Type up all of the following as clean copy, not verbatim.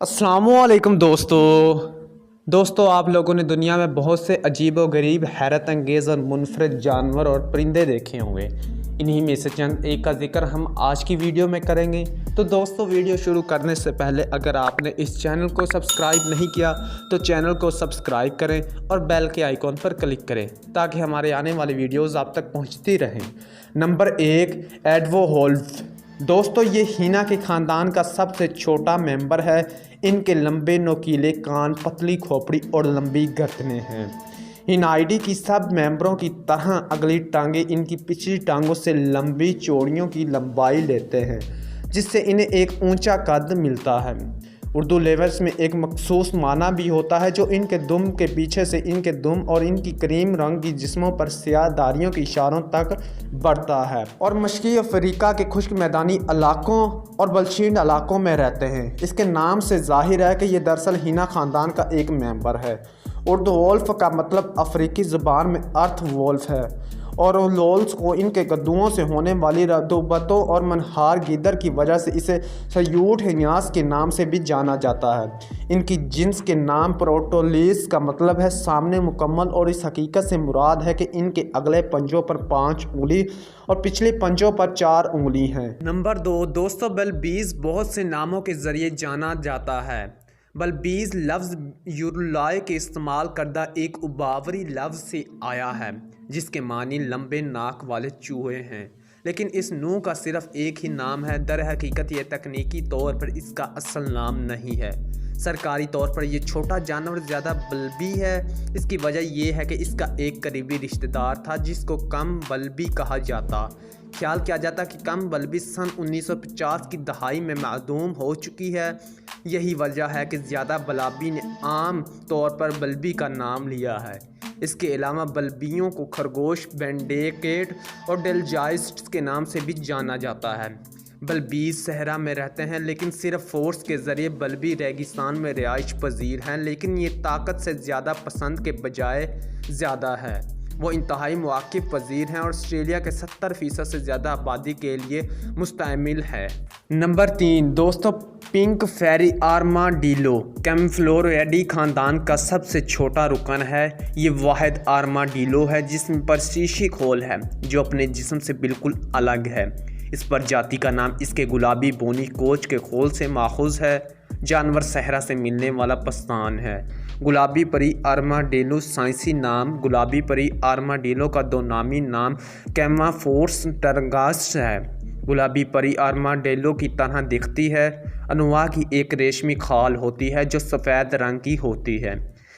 अस्सलामुअलैकुम दोस्तों आप लोगों ने दुनिया में बहुत से अजीब व गरीब, हैरत अंगेज़ और मुनफरिद जानवर और परिंदे देखे होंगे। इन्हीं में से चंद एक का जिक्र हम आज की वीडियो में करेंगे। तो दोस्तों, वीडियो शुरू करने से पहले अगर आपने इस चैनल को सब्सक्राइब नहीं किया तो चैनल को सब्सक्राइब करें और बेल के आइकॉन पर क्लिक करें ताकि हमारे आने वाली वीडियोज़ आप तक पहुँचती रहें। नंबर 1, एडवोल्फ। दोस्तों, ये हीना के ख़ानदान का सबसे छोटा मेंबर है। इनके लंबे नोकीले कान, पतली खोपड़ी और लंबी गर्दनें हैं। हिनाइडी की सब मेंबरों की तरह अगली टांगें इनकी पिछली टांगों से लंबी चौड़ियों की लंबाई लेते हैं, जिससे इन्हें एक ऊंचा कद मिलता है। उर्दू लेवल्स में एक मखसूस माना भी होता है जो इनके दुम के पीछे से इनके दुम और इनकी क्रीम रंग की जिस्मों पर स्याह दारियों के इशारों तक बढ़ता है और मशरक़ी अफ्रीका के खुश्क मैदानी इलाकों और बलशीन इलाकों में रहते हैं। इसके नाम से जाहिर है कि ये दरअसल हीना ख़ानदान का एक मेंबर है। उर्दू वोल्फ का मतलब अफ्रीकी ज़ुबान में अर्थ वोल्फ है और लोल्स को इनके कद्दुओं से होने वाली रतूबतों और मनहार गीदर की वजह से इसे सयूट हिन्यास के नाम से भी जाना जाता है। इनकी जिन्स के नाम प्रोटोलिस का मतलब है सामने मुकम्मल और इस हकीकत से मुराद है कि इनके अगले पंजों पर 5 उंगली और पिछले पंजों पर 4 उंगली हैं। नंबर 2, दोस्तों, बल्बीज़ बहुत से नामों के ज़रिए जाना जाता है। बल्बीज़ लफ्ज़ यूरुलाय के इस्तेमाल करदा एक उबावरी लफ्ज़ से आया है जिसके मानी लंबे नाक वाले चूहे हैं, लेकिन इस नूह का सिर्फ एक ही नाम है। दर हकीकत यह तकनीकी तौर पर इसका असल नाम नहीं है। सरकारी तौर पर यह छोटा जानवर ज़्यादा बल्बी है। इसकी वजह यह है कि इसका एक करीबी रिश्तेदार था जिसको कम बल्बी कहा जाता। ख्याल किया जाता कि कम बल्बी सन 1950 की दहाई में मादूम हो चुकी है। यही वजह है कि ज़्यादा बलाबी ने आम तौर पर बल्बी का नाम लिया है। इसके अलावा बल्बियों को खरगोश, बेंडेकेट और डेलजाइस्ट के नाम से भी जाना जाता है। बल्बीज़ सहरा में रहते हैं, लेकिन सिर्फ फोर्स के ज़रिए बल्बी रेगिस्तान में रिहाइश पजीर हैं, लेकिन ये ताकत से ज़्यादा पसंद के बजाय ज़्यादा है। वो इंतहाई मौक़िफ़ पजीर हैं और ऑस्ट्रेलिया के 70% से ज़्यादा आबादी के लिए मुस्तमिल है। नंबर 3, दोस्तों, पिंक फेरी आर्माडीलो कैम्फ्लोरिडी ख़ानदान का सबसे छोटा रुकन है। ये वाहिद आर्माडीलो है जिसमें पर शीशी खोल है जो अपने जिस्म से बिल्कुल अलग है। इस प्रजाति का नाम इसके गुलाबी बोनी कोच के खोल से माखूज़ है। जानवर सहरा से मिलने वाला पस्तान है। गुलाबी परी आर्माडीलो साइंसी नाम गुलाबी परी आर्माडीलो का दो नामी नाम कैमाफोर्स टरगास है। गुलाबी परी आर्माडीलो की तरह दिखती है। अनुवा की एक रेशमी खाल होती है जो सफ़ेद रंग की होती है।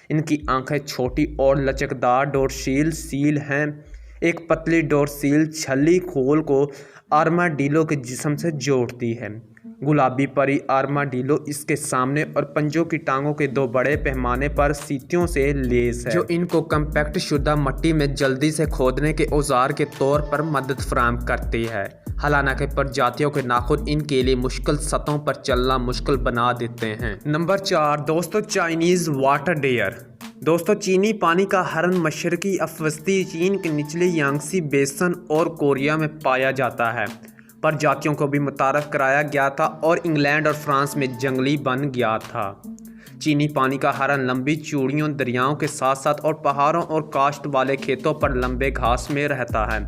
इनकी आंखें छोटी और लचकदार डोरसील सील हैं। एक पतली डोरसील छली खोल को आर्माडीलो के जिस्म से जोड़ती है। गुलाबी परी आर्माडीलो इसके सामने और पंजों की टांगों के 2 बड़े पैमाने पर सीतियों से लेस है जो इनको कम्पैक्ट शुदा मिट्टी में जल्दी से खोदने के औजार के तौर पर मदद फराहम करती है। हालांकि प्रजातियों के नाखून इनके लिए मुश्किल सतहों पर चलना मुश्किल बना देते हैं। नंबर 4, दोस्तों, चाइनीज़ वाटर डेयर। दोस्तों, चीनी पानी का हरन मशरकी अफवस्ती चीन के निचले यांगसी बेसन और कोरिया में पाया जाता है। प्रजातियों को भी मुतारफ़ कराया गया था और इंग्लैंड और फ्रांस में जंगली बन गया था। चीनी पानी का हरन लंबी चूड़ियों, दरियाओं के साथ साथ और पहाड़ों और काश्त वाले खेतों पर लंबे घास में रहता है।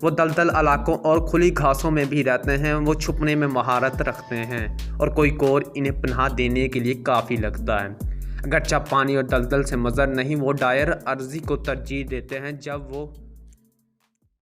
वो दलदल इलाकों और खुली घासों में भी रहते हैं। वो छुपने में महारत रखते हैं और कोई कोर इन्हें पनाह देने के लिए काफ़ी लगता है। अगरचा पानी और दलदल से मज़र नहीं, वो डायर अर्जी को तरजीह देते हैं जब वो